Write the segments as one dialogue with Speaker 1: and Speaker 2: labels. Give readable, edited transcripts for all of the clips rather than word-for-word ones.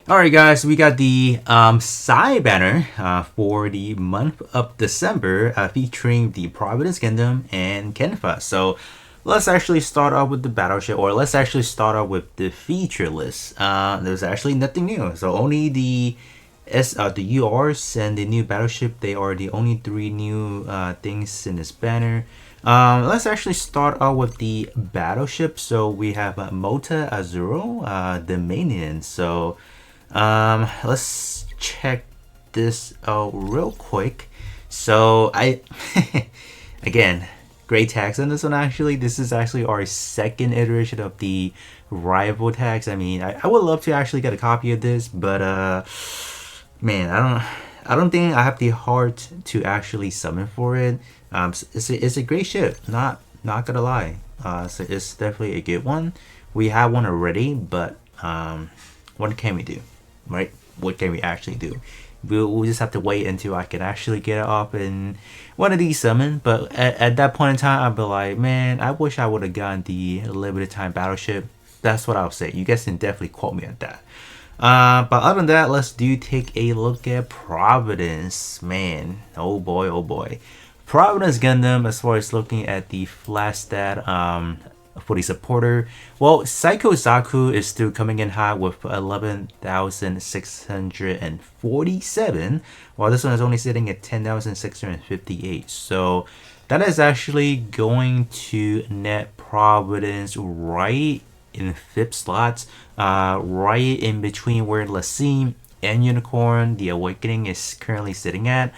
Speaker 1: Alright guys, we got the side banner for the month of December featuring the Providence Gundam and Kampfer. So let's actually start off with the battleship, or let's actually start off with the feature list. There's actually nothing new, so only the URs and the new battleship. They are the only three new things in this banner. Let's actually start out with the battleship. So we have Multa Azrael, the maintenance. So let's check this out real quick. So again, great tags on this one. Actually, this is actually our second iteration of the rival tags. I mean, I would love to actually get a copy of this, but man, I don't think I have the heart to actually summon for it. It's a great ship, not gonna lie. So it's definitely a good one. We have one already, but what can we do, right? What can we actually do? We'll just have to wait until I can actually get it off in one of these summons. But at that point in time, I'll be like, man, I wish I would have gotten the limited time battleship. That's what I'll say. You guys can definitely quote me on that. But other than that, let's take a look at Providence. Man, oh boy, oh boy. Providence Gundam, as far as looking at the flash stat for the supporter, well, Psycho Zaku is still coming in high with 11,647, while this one is only sitting at 10,658. So that is actually going to net Providence right in fifth slots, right in between where Lassim and Unicorn, the Awakening, is currently sitting at.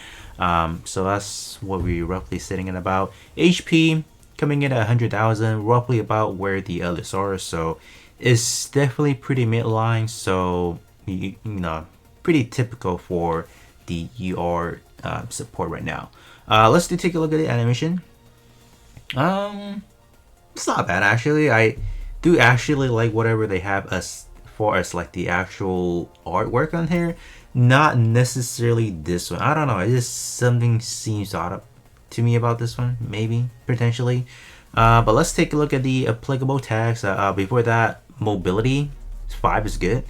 Speaker 1: So that's what we're roughly sitting at about. HP coming in at 100,000, roughly about where the others are. So it's definitely pretty midline. So you know, pretty typical for the UR support right now. Let's take a look at the animation. It's not bad actually. I do actually like whatever they have as far as like the actual artwork on here. Not necessarily this one. I don't know. It just something seems odd to me about this one. Maybe potentially. But let's take a look at the applicable tags. Before that, mobility 5 is good.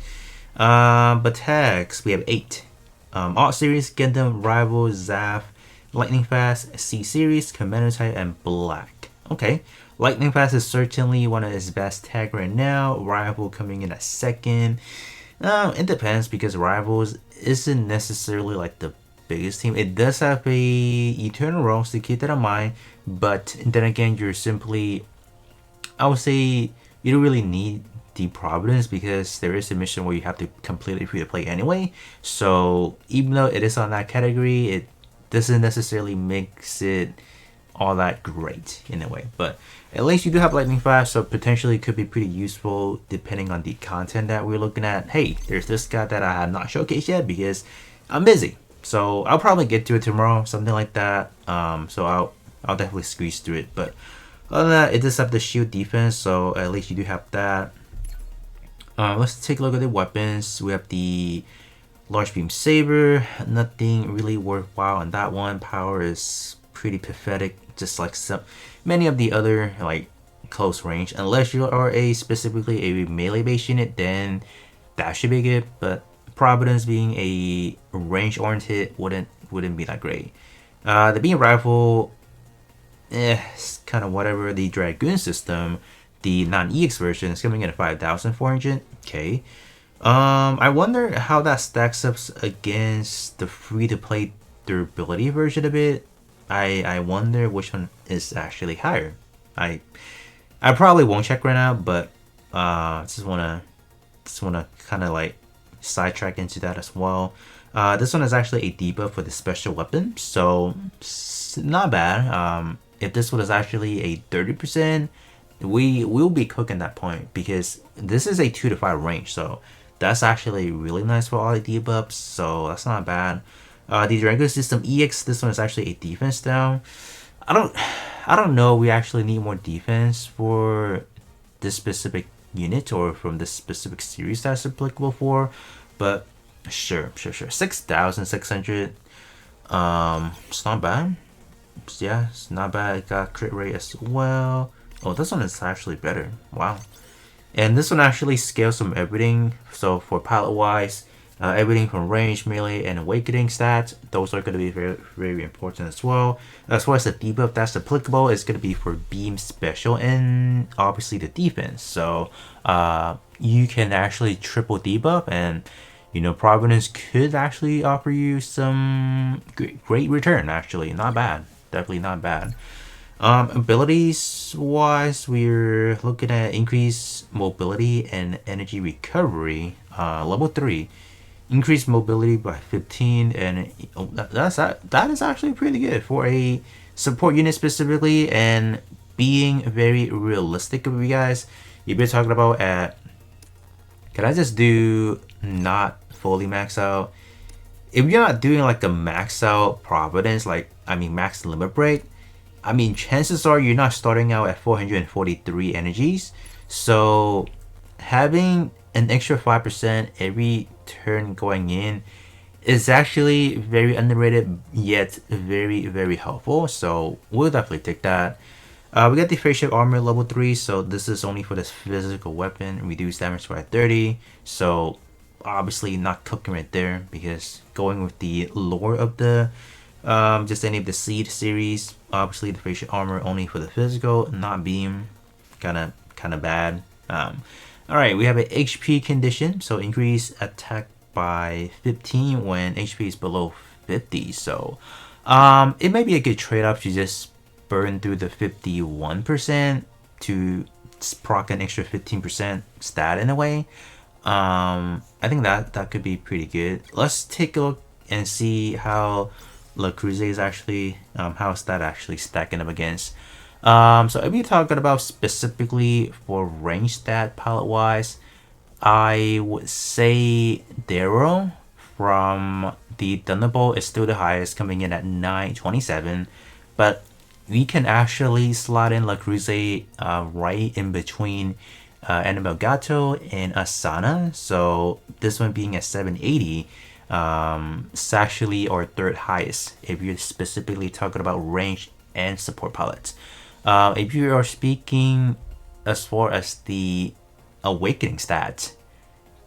Speaker 1: But tags we have 8. Art series, Gundam, Rival, Zaf, Lightning Fast, C series, Commander Type, and Black. Okay. Lightning Fast is certainly one of his best tag right now. Rival coming in at second. It depends because Rivals isn't necessarily like the biggest team. It does have a Eternal Rose, to keep that in mind. But then again, you're simply, I would say, you don't really need the Providence because there is a mission where you have to complete it free to play anyway. So even though it is on that category, it doesn't necessarily makes it all that great in a way. But at least you do have Lightning Fast, so potentially could be pretty useful depending on the content that we're looking at. Hey, there's this guy that I have not showcased yet because I'm busy. So I'll probably get to it tomorrow, something like that. So I'll definitely squeeze through it. But other than that, it does have the shield defense, so at least you do have that. Let's take a look at the weapons. We have the large beam saber. Nothing really worthwhile on that one. Power is pretty pathetic, just like many of the other like close range. Unless you are specifically a melee based unit, then that should be good. But Providence being a range oriented wouldn't be that great. The beam rifle, it's kind of whatever. The Dragoon system, the non-EX version, is coming in at 5,400. Okay. I wonder how that stacks up against the free-to-play durability version of it. I wonder which one is actually higher. I probably won't check right now, but just wanna kind of like sidetrack into that as well. This one is actually a debuff for the special weapon, so not bad. If this one is actually a 30%, we will be cooking that point because this is a 2 to 5 range, so that's actually really nice for all the debuffs. So that's not bad. The Dragon System EX, this one is actually a defense down. I don't know. We actually need more defense for this specific unit or from this specific series that's applicable for, but sure. 6,600. It's not bad. Yeah, it's not bad. It got crit rate as well. Oh, this one is actually better. Wow. And this one actually scales from everything. So for palette wise, everything from range, melee, and awakening stats, those are going to be very, very important as well. As far as the debuff that's applicable, is going to be for beam special and obviously the defense. So you can actually triple debuff, and Providence could actually offer you some great return. Actually, not bad. Definitely not bad. Abilities wise, we're looking at increased mobility and energy recovery. Level 3, increased mobility by 15, and that is actually pretty good for a support unit specifically. And being very realistic with you guys, you've been talking about at. Can I just do not fully max out? If you're not doing like a max out Providence, max limit break, chances are you're not starting out at 443 energies. So having an extra 5% every turn going in is actually very underrated, yet very, very helpful. So we'll definitely take that. We got the facial armor level 3, so this is only for this physical weapon. Reduce damage by 30. So obviously not cooking right there, because going with the lore of the just any of the seed series, obviously the facial armor only for the physical, not beam, kind of bad. All right, we have an HP condition, so increase attack by 15 when HP is below 50. So it may be a good trade-off to just burn through the 51% to proc an extra 15% stat in a way. I think that could be pretty good. Let's take a look and see how Le Creuset is actually, how's that actually stacking up against. So if you're talking about specifically for range stat palette wise, I would say Darrow from the Thunderbolt is still the highest, coming in at 927, but we can actually slot in Le Creuset right in between Annabelle Gato and Asana. So this one being at 780, it's actually our third highest if you're specifically talking about range and support palettes. If you are speaking as far as the awakening stats,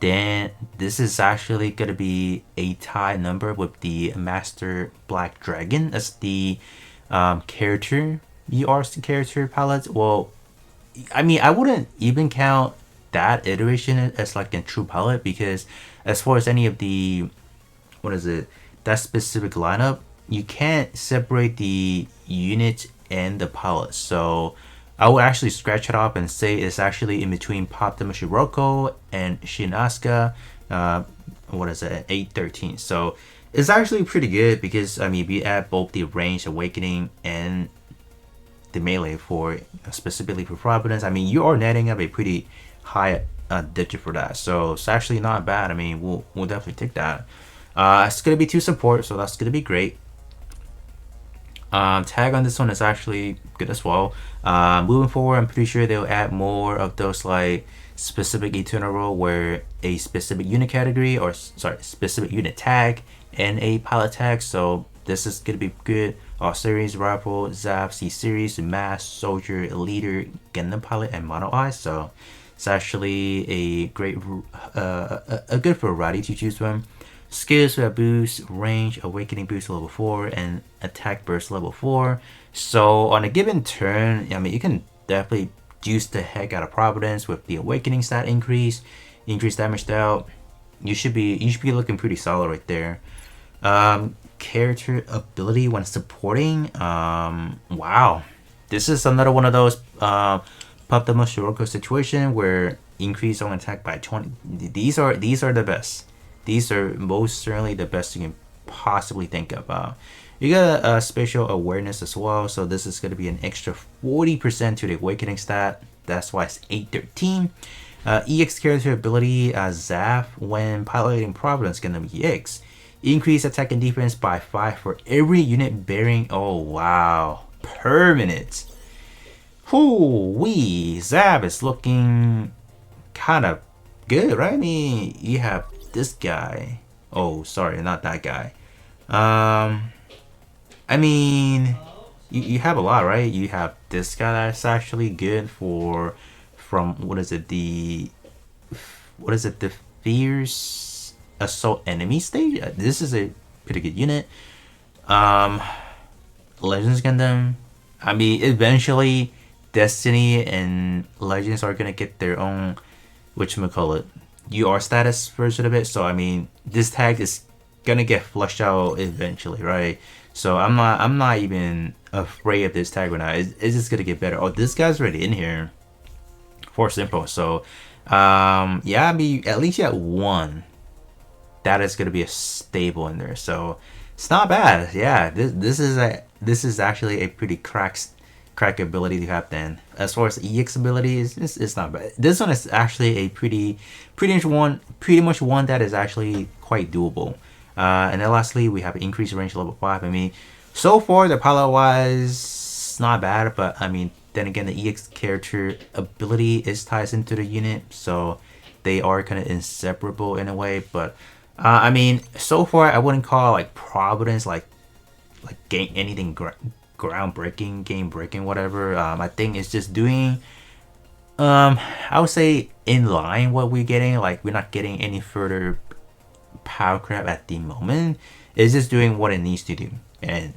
Speaker 1: then this is actually going to be a tie number with the Master Black Dragon as the character palette. Well, I wouldn't even count that iteration as like a true palette, because as far as any of the that specific lineup, you can't separate the unit and the palette. So I would actually scratch it off and say it's actually in between Pop the Shiroko and Shin Asuka. 813. So it's actually pretty good, because if you add both the range, awakening, and the melee for specifically for Providence, you are netting up a pretty high digit for that. So it's actually not bad. We'll definitely take that. It's gonna be 2 support, so that's gonna be great. Tag on this one is actually good as well. Moving forward, I'm pretty sure they'll add more of those like specific eternal role where a specific unit category, or specific unit tag and a pilot tag. So this is gonna be good. All series, rifle, Zap, C series, mass, soldier, leader, Gundam pilot, and mono eye. So it's actually a great, a good variety to choose from. Skills with a boost, range, awakening boost level 4, and attack burst level 4. So on a given turn, you can definitely juice the heck out of Providence with the awakening stat increase damage dealt. You should be looking pretty solid right there. Character ability when supporting. Wow, this is another one of those Pop the Shiroko situation where increase on attack by 20. These are the best. These are most certainly the best you can possibly think of. You got a spatial awareness as well, so this is going to be an extra 40% to the awakening stat. That's why it's 813. EX character ability Zaf when piloting Providence Gundam EX. Increase attack and defense by 5 for every unit bearing. Oh wow, permanent. Hoo-wee, Zaf is looking kind of good, right? You have this guy. Oh, sorry, not that guy. You have a lot, right? You have this guy that's actually good for from the fierce assault enemy stage. This is a pretty good unit. um Legends Gundam. I mean, eventually Destiny and Legends are gonna get their own whatchamacallit UR status version of it. So I mean, this tag is gonna get flushed out eventually, right? So I'm not even afraid of this tag right now. It's just gonna get better. Oh, this guy's already in here. Force info. So yeah, I mean, at least you have one that is gonna be a stable in there. So it's not bad. Yeah, this is actually a pretty crack ability to have. Then as far as EX abilities, it's not bad. This one is actually a pretty much one that is actually quite doable. And then lastly, we have increased range level 5. I mean, so far the pilot wise not bad, but I mean, then again, the EX character ability is ties into the unit, so they are kind of inseparable in a way. But I mean, so far I wouldn't call like Providence like game anything groundbreaking, game breaking, whatever. I think it's just doing I would say in line what we're getting. Like, we're not getting any further power crap at the moment. It's just doing what it needs to do, and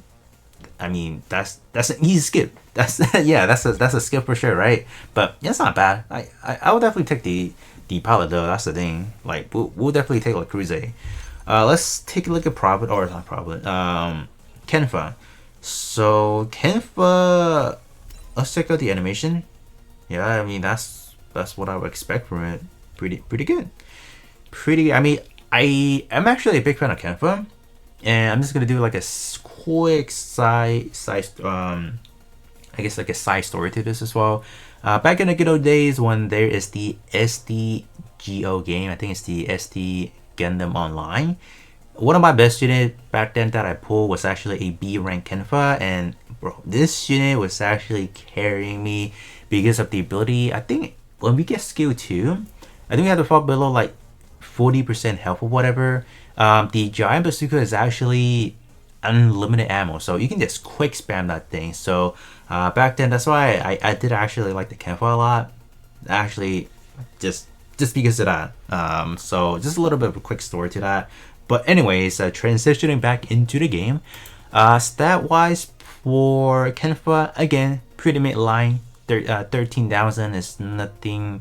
Speaker 1: I mean, that's an easy skip. That's yeah, that's a skip for sure, right? But it's not bad. I would definitely take the pilot though. That's the thing. Like, we'll definitely take like Cruise. Let's take a look at Providence, or not Providence. Kampfer. So Kampfer, let's check out the animation. Yeah, I mean, that's what I would expect from it. Pretty good. I mean, I am actually a big fan of Kampfer, and I'm just gonna do like a quick side I guess like a side story to this as well. Back in the good old days when there is the SDGO game, I think it's the SD Gundam Online. One of my best unit back then that I pulled was actually a B rank Kampfer, and bro, this unit was actually carrying me because of the ability. I think when we get skill 2, I think we have to fall below like 40% health or whatever. The giant bazooka is actually unlimited ammo, so you can just quick spam that thing. So back then, that's why I did actually like the Kampfer a lot, actually, just because of that. So just a little bit of a quick story to that. But anyways, transitioning back into the game, stat wise for Kampfer, again, pretty midline. 13,000 is nothing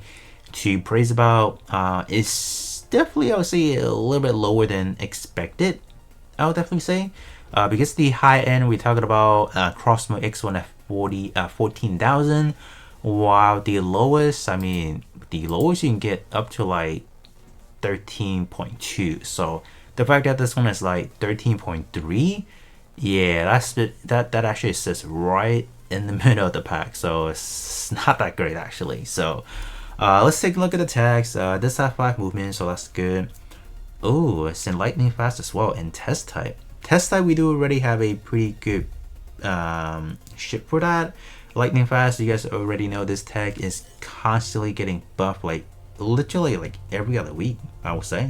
Speaker 1: to praise about. It's definitely, I would say, a little bit lower than expected, I would definitely say. Because the high end we're talking about Crossmo X1 at 14,000, while the lowest, I mean, the lowest you can get up to like 13.2. So the fact that this one is like 13.3, yeah, that actually sits right in the middle of the pack, so it's not that great actually. So let's take a look at the tags. This has 5 movements, so that's good. Oh, it's in lightning fast as well. And test type, we do already have a pretty good ship for that. Lightning fast, you guys already know this tag is constantly getting buffed, like literally like every other week, I would say.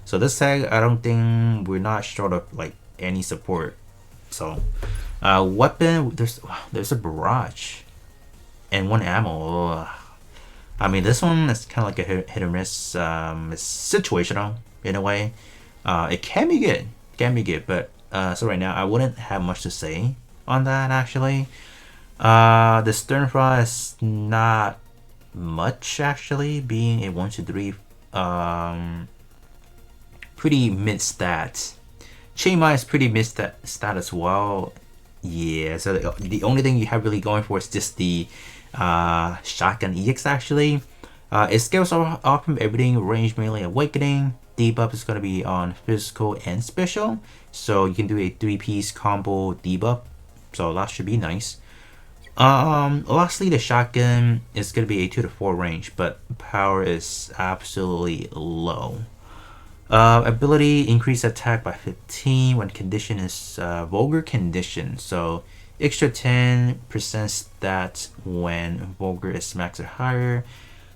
Speaker 1: So this tag, I don't think we're not short of like any support. So weapon, there's a barrage and 1 ammo. I mean, this one is kind of like a hit or miss. It's situational in a way. It can be good, but so right now I wouldn't have much to say on that actually. The stern fry is not much actually, being a 1 to 3. Pretty mid stats. Chainmine is pretty mid stat as well. Yeah, so the only thing you have really going for is just the shotgun EX actually. It scales off from everything, range, melee, awakening. Debuff is going to be on physical and special, so you can do a 3-piece combo debuff, so that should be nice. Lastly, the shotgun is going to be a 2 to 4 range, but power is absolutely low. Ability, increase attack by 15 when condition is vulgar condition, so extra 10% stats when vulgar is max or higher.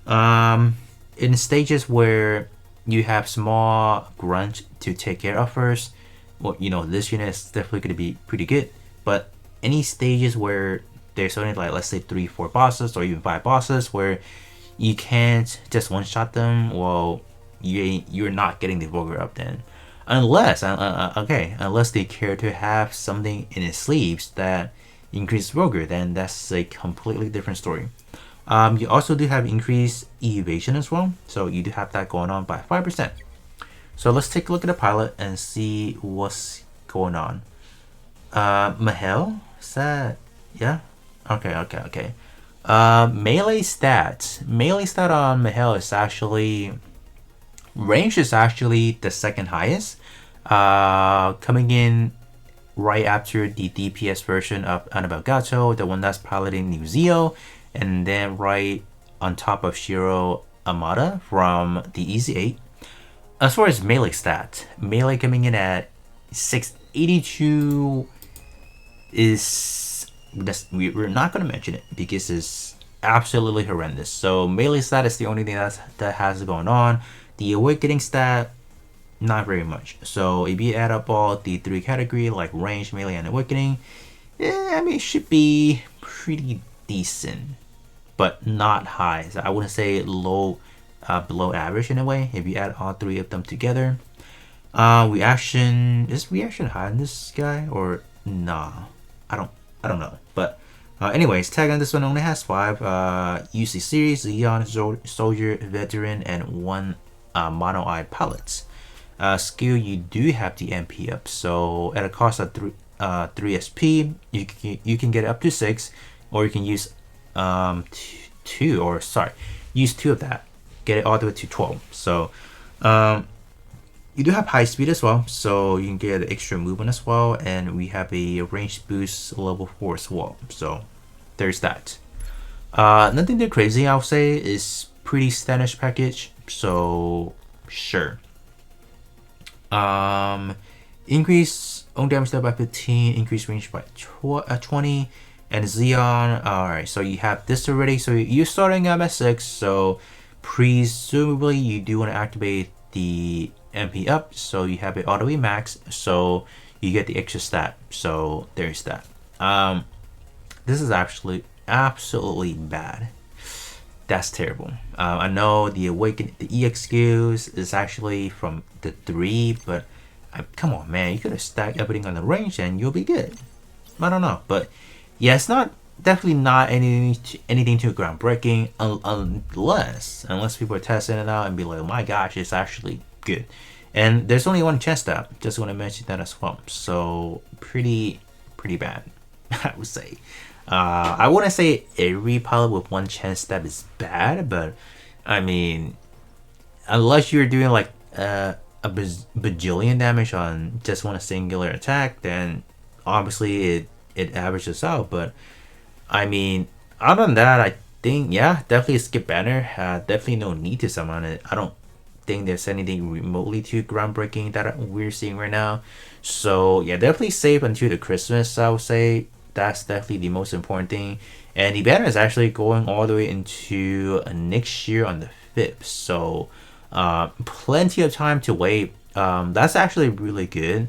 Speaker 1: In stages where you have small grunt to take care of first, well, you know, this unit is definitely going to be pretty good. But any stages where there's only like, let's say 3-4 bosses or even 5 bosses where you can't just one-shot them. Well, you're not getting the Vulgar up then. Unless, unless the character have something in his sleeves that increase Vulgar, then that's a completely different story. You also do have increased evasion as well, so you do have that going on by 5%. So let's take a look at the pilot and see what's going on. Mahel, is that, yeah? Okay. Melee stat on Mahel is actually, range is actually the second highest, coming in right after the DPS version of Annabelle Gato, the one that's piloting New Zeo, and then right on top of Shiro Amada from the Easy 8. As far as melee stat, melee coming in at 682 is, we're not going to mention it because it's absolutely horrendous. So melee stat is the only thing that has going on. The awakening stat, not very much. So if you add up all the three categories like range, melee, and awakening, I mean, it should be pretty decent, but not high. So I wouldn't say low, below average in a way. If you add all three of them together, reaction, is reaction high in this guy or nah? I don't know. But anyways, tag on this one only has 5. UC series, Zeon, soldier, veteran, and 1 mono eye pilots. Skill, you do have the MP up, so at a cost of 3 SP, you can get up to 6, or you can use use 2 of that, get it all the way to 12. So you do have high speed as well, so you can get extra movement as well, and we have a range boost level 4 as well. So there's that. Nothing too crazy, I would say. Is pretty standard package, so sure. Increase own damage by 15, increase range by 20, and Xeon. Alright, so you have this already. So you're starting at 6, so presumably you do want to activate the MP up, so you have it all the way max, so you get the extra stat. So there's that. This is actually absolutely bad. That's terrible. I know the EX skills is actually from the 3, but come on, man, you could have stacked everything on the range and you'll be good. I don't know, but yeah, it's not, definitely not anything too groundbreaking, unless people are testing it out and be like, oh my gosh, it's actually good. And there's only one chest stat. Just want to mention that as well. So pretty bad, I would say. I wouldn't say every pilot with one chance stab is bad, but I mean, unless you're doing like a bajillion damage on just one singular attack, then obviously it averages out. But I mean, other than that, I think, yeah, definitely skip banner. Definitely no need to summon it. I don't think there's anything remotely too groundbreaking that we're seeing right now. So yeah, definitely save until the Christmas, I would say. That's definitely the most important thing. And the banner is actually going all the way into next year on the 5th. So plenty of time to wait. That's actually really good.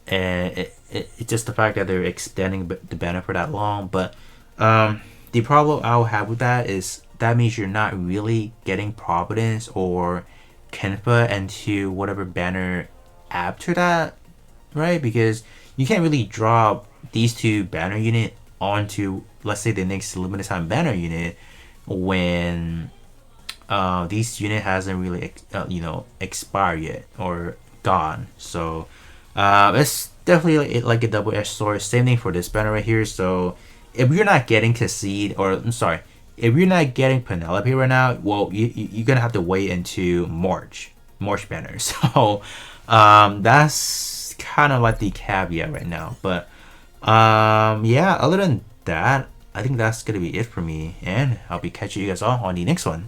Speaker 1: And it's just the fact that they're extending the banner for that long. But the problem I'll have with that is that means you're not really getting Providence or Kampfer into whatever banner after that, right? Because you can't really drop these 2 banner unit onto, let's say, the next limited time banner unit when these unit hasn't really expired yet or gone. So it's definitely like a double-edged sword. Same thing for this banner right here. So if you're not getting Cassid, or I'm sorry, if you're not getting Penelope right now, well, you're gonna have to wait into March banner. So that's kind of like the caveat right now. But yeah, other than that, I think that's gonna be it for me, and I'll be catching you guys all on the next one.